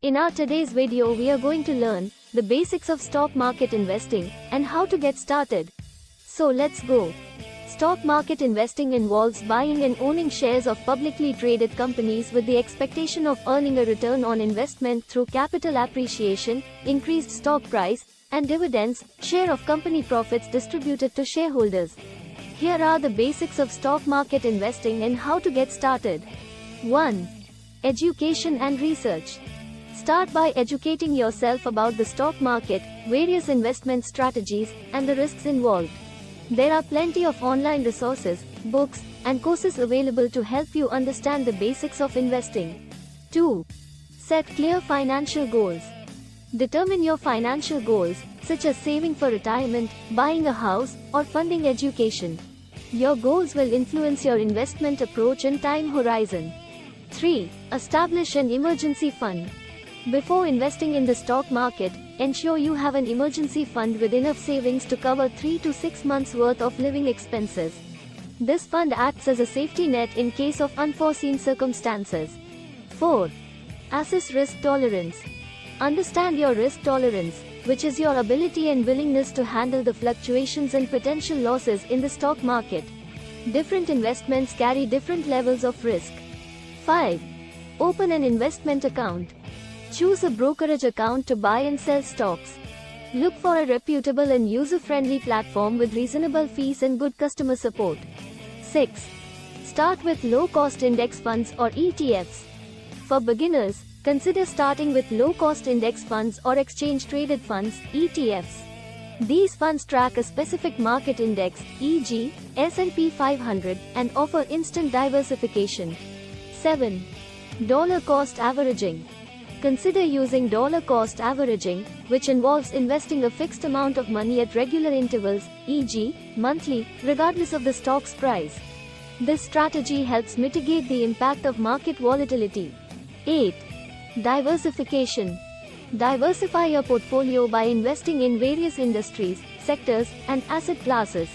In our today's video we are going to learn the basics of stock market investing and how to get started. So let's go. Stock market investing involves buying and owning shares of publicly traded companies with the expectation of earning a return on investment through capital appreciation, increased stock price, and dividends, share of company profits distributed to shareholders. Here are the basics of stock market investing and how to get started. 1. Education and research. Start by educating yourself about the stock market, various investment strategies, and the risks involved. There are plenty of online resources, books, and courses available to help you understand the basics of investing. 2. Set clear financial goals. Determine your financial goals, such as saving for retirement, buying a house, or funding education. Your goals will influence your investment approach and time horizon. 3. Establish an emergency fund. Before investing in the stock market, ensure you have an emergency fund with enough savings to cover 3 to 6 months worth of living expenses. This fund acts as a safety net in case of unforeseen circumstances. 4. Assess risk tolerance. Understand your risk tolerance, which is your ability and willingness to handle the fluctuations and potential losses in the stock market. Different investments carry different levels of risk. 5. Open an investment account. Choose a brokerage account to buy and sell stocks. Look for a reputable and user-friendly platform with reasonable fees and good customer support. 6. Start with low-cost index funds or ETFs. For beginners, consider starting with low-cost index funds or exchange-traded funds, ETFs. These funds track a specific market index, e.g., S&P 500, and offer instant diversification. 7. Dollar cost averaging. Consider using dollar cost averaging, which involves investing a fixed amount of money at regular intervals, e.g., monthly, regardless of the stock's price. This strategy helps mitigate the impact of market volatility. 8. Diversification. Diversify your portfolio by investing in various industries, sectors, and asset classes.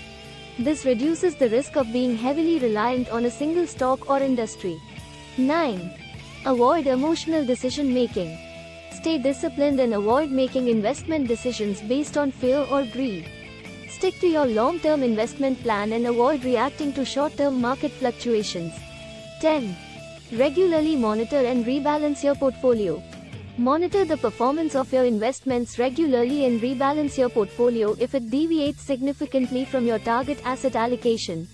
This reduces the risk of being heavily reliant on a single stock or industry. 9. Avoid emotional decision-making. Stay disciplined and avoid making investment decisions based on fear or greed. Stick to your long-term investment plan and avoid reacting to short-term market fluctuations. 10. Regularly monitor and rebalance your portfolio. Monitor the performance of your investments regularly and rebalance your portfolio if it deviates significantly from your target asset allocation.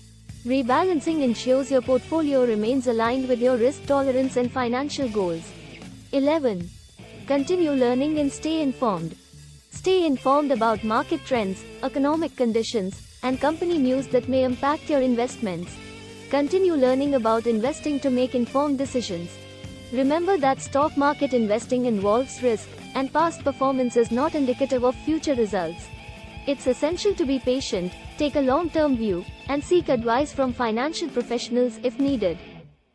Rebalancing ensures your portfolio remains aligned with your risk tolerance and financial goals. 11. Continue learning and stay informed. Stay informed about market trends, economic conditions, and company news that may impact your investments. Continue learning about investing to make informed decisions. Remember that stock market investing involves risk, and past performance is not indicative of future results. It's essential to be patient, take a long-term view, and seek advice from financial professionals if needed.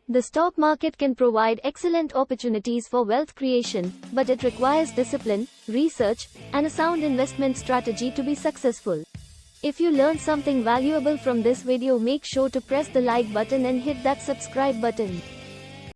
The stock market can provide excellent opportunities for wealth creation, but it requires discipline, research, and a sound investment strategy to be successful. If you learned something valuable from this video, make sure to press the like button and hit that subscribe button.